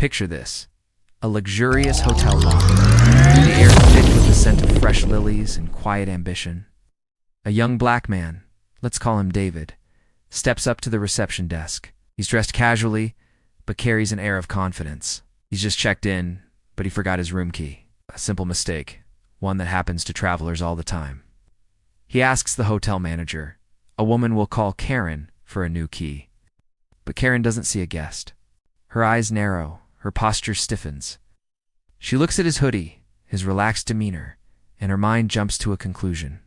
Picture this. A luxurious hotel lobby. The air thick with the scent of fresh lilies and quiet ambition. A young black man, let's call him David, steps up to the reception desk. He's dressed casually, but carries an air of confidence. He's just checked in, but he forgot his room key. A simple mistake, one that happens to travelers all the time. He asks the hotel manager. A woman will call Karen for a new key. But Karen doesn't see a guest. Her eyes narrow, her posture stiffens. She looks at his hoodie, his relaxed demeanor, and her mind jumps to a conclusion.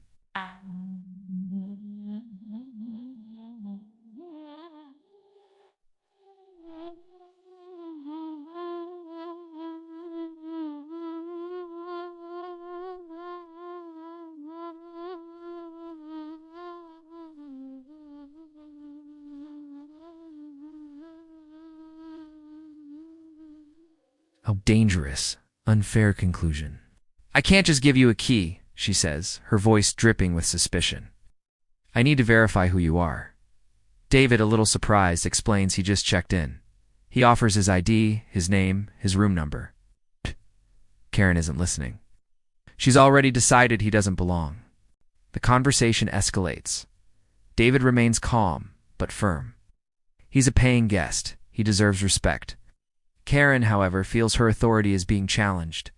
A dangerous, unfair conclusion. I can't just give you a key, she says, her voice dripping with suspicion. I need to verify who you are. David, a little surprised, explains he just checked in. He offers his ID, his name, his room number. Karen isn't listening. She's already decided he doesn't belong. The conversation escalates. David remains calm, but firm. He's a paying guest. He deserves respect. Karen, however, feels her authority is being challenged.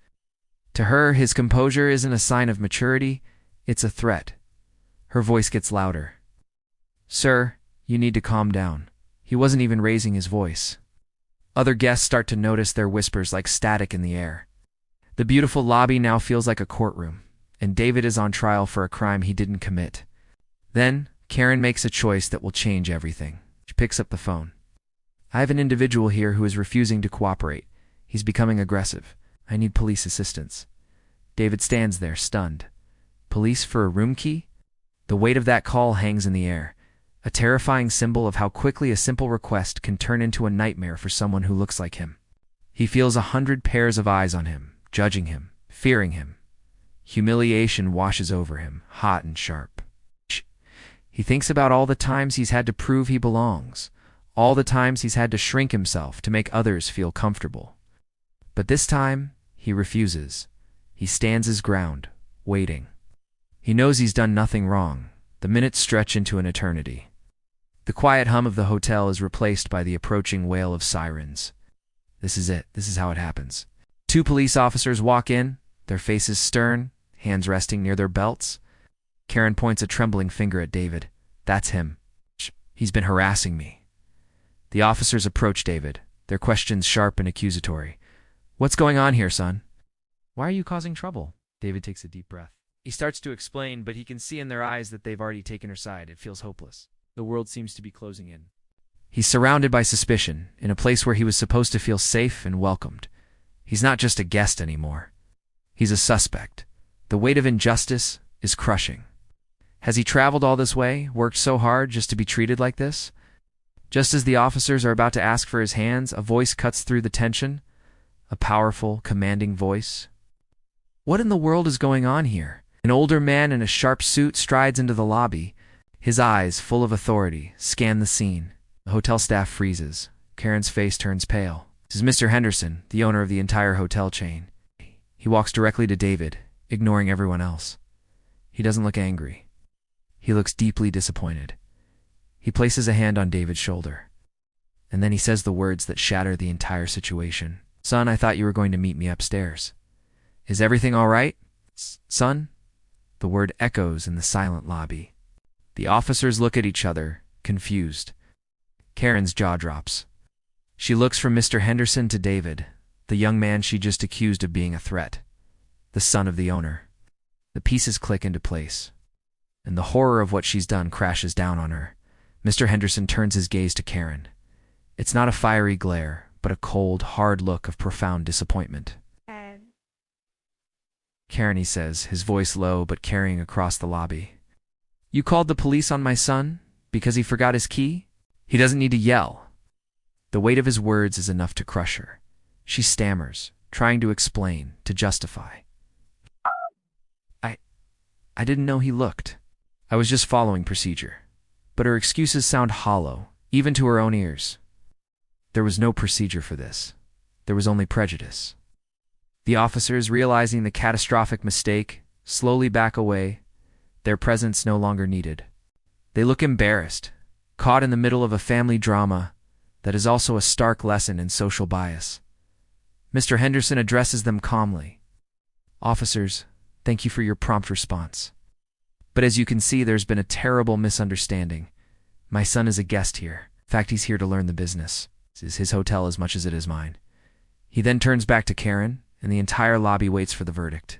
To her, his composure isn't a sign of maturity, it's a threat. Her voice gets louder. Sir, you need to calm down. He wasn't even raising his voice. Other guests start to notice their whispers like static in the air. The beautiful lobby now feels like a courtroom, and David is on trial for a crime he didn't commit. Then, Karen makes a choice that will change everything. She picks up the phone. I have an individual here who is refusing to cooperate. He's becoming aggressive. I need police assistance. David stands there, stunned. Police for a room key? The weight of that call hangs in the air, a terrifying symbol of how quickly a simple request can turn into a nightmare for someone who looks like him. He feels 100 pairs of eyes on him, judging him, fearing him. Humiliation washes over him, hot and sharp. He thinks about all the times he's had to prove he belongs. All the times he's had to shrink himself to make others feel comfortable. But this time, he refuses. He stands his ground, waiting. He knows he's done nothing wrong. The minutes stretch into an eternity. The quiet hum of the hotel is replaced by the approaching wail of sirens. This is it. This is how it happens. 2 police officers walk in, their faces stern, hands resting near their belts. Karen points a trembling finger at David. That's him. He's been harassing me. The officers approach David, their questions sharp and accusatory. What's going on here, son? Why are you causing trouble? David takes a deep breath. He starts to explain, but he can see in their eyes that they've already taken her side. It feels hopeless. The world seems to be closing in. He's surrounded by suspicion, in a place where he was supposed to feel safe and welcomed. He's not just a guest anymore. He's a suspect. The weight of injustice is crushing. Has he traveled all this way, worked so hard just to be treated like this? Just as the officers are about to ask for his hands, a voice cuts through the tension. A powerful, commanding voice. What in the world is going on here? An older man in a sharp suit strides into the lobby. His eyes, full of authority, scan the scene. The hotel staff freezes. Karen's face turns pale. This is Mr. Henderson, the owner of the entire hotel chain. He walks directly to David, ignoring everyone else. He doesn't look angry. He looks deeply disappointed. He places a hand on David's shoulder. And then he says the words that shatter the entire situation. Son, I thought you were going to meet me upstairs. Is everything all right? Son? The word echoes in the silent lobby. The officers look at each other, confused. Karen's jaw drops. She looks from Mr. Henderson to David, the young man she just accused of being a threat. The son of the owner. The pieces click into place. And the horror of what she's done crashes down on her. Mr. Henderson turns his gaze to Karen. It's not a fiery glare, but a cold, hard look of profound disappointment. Karen, he says, his voice low but carrying across the lobby. You called the police on my son because he forgot his key? He doesn't need to yell. The weight of his words is enough to crush her. She stammers, trying to explain, to justify. I didn't know he looked. I was just following procedure. But her excuses sound hollow, even to her own ears. There was no procedure for this. there was only prejudice. The officers, realizing the catastrophic mistake, slowly back away, their presence no longer needed. They look embarrassed, caught in the middle of a family drama that is also a stark lesson in social bias. Mr. Henderson addresses them calmly. "Officers, thank you for your prompt response. But as you can see, there's been a terrible misunderstanding. My son is a guest here. In fact, he's here to learn the business. This is his hotel as much as it is mine." He then turns back to Karen, and the entire lobby waits for the verdict.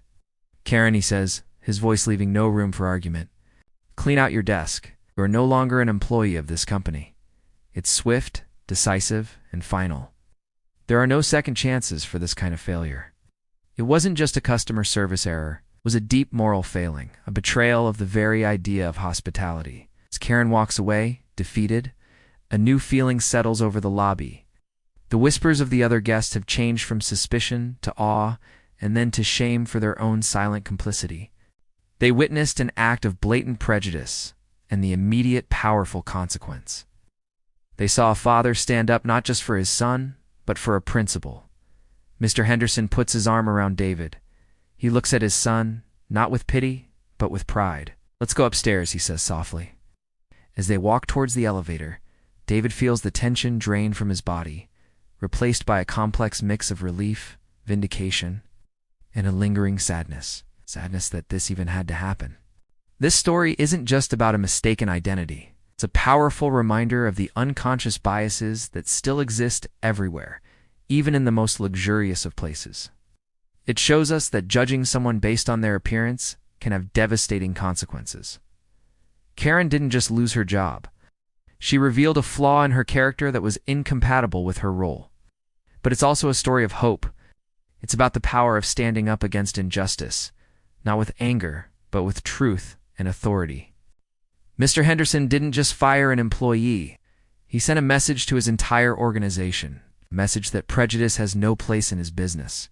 "Karen," he says, his voice leaving no room for argument, "clean out your desk. You are no longer an employee of this company. It's swift, decisive, and final. There are no second chances for this kind of failure. It wasn't just a customer service error. It was a deep moral failing, a betrayal of the very idea of hospitality." As Karen walks away, defeated, a new feeling settles over the lobby. The whispers of the other guests have changed from suspicion to awe and then to shame for their own silent complicity. They witnessed an act of blatant prejudice and the immediate powerful consequence. They saw a father stand up not just for his son, but for a principle. Mr. Henderson puts his arm around David. He looks at his son, not with pity, but with pride. "Let's go upstairs," he says softly. As they walk towards the elevator, David feels the tension drain from his body, replaced by a complex mix of relief, vindication, and a lingering sadness. Sadness that this even had to happen. This story isn't just about a mistaken identity. It's a powerful reminder of the unconscious biases that still exist everywhere, even in the most luxurious of places. It shows us that judging someone based on their appearance can have devastating consequences. Karen didn't just lose her job. She revealed a flaw in her character that was incompatible with her role. But it's also a story of hope. It's about the power of standing up against injustice, not with anger, but with truth and authority. Mr. Henderson didn't just fire an employee. He sent a message to his entire organization, a message that prejudice has no place in his business,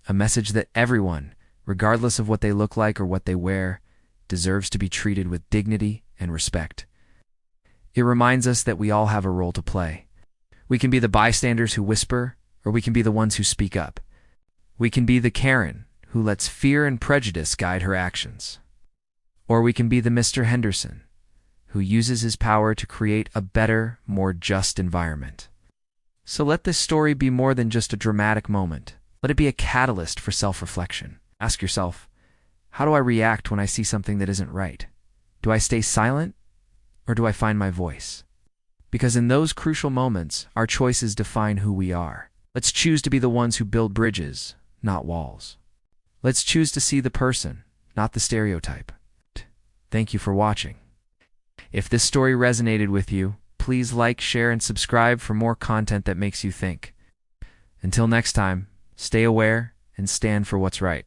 a message that everyone, regardless of what they look like or what they wear, deserves to be treated with dignity and respect. It reminds us that we all have a role to play. We can be the bystanders who whisper, or we can be the ones who speak up. We can be the Karen who lets fear and prejudice guide her actions. Or we can be the Mr. Henderson who uses his power to create a better, more just environment. So let this story be more than just a dramatic moment. Let it be a catalyst for self-reflection. Ask yourself, how do I react when I see something that isn't right? Do I stay silent, or do I find my voice? Because in those crucial moments, our choices define who we are. Let's choose to be the ones who build bridges, not walls. Let's choose to see the person, not the stereotype. Thank you for watching. If this story resonated with you, please like, share, and subscribe for more content that makes you think. Until next time, stay aware and stand for what's right.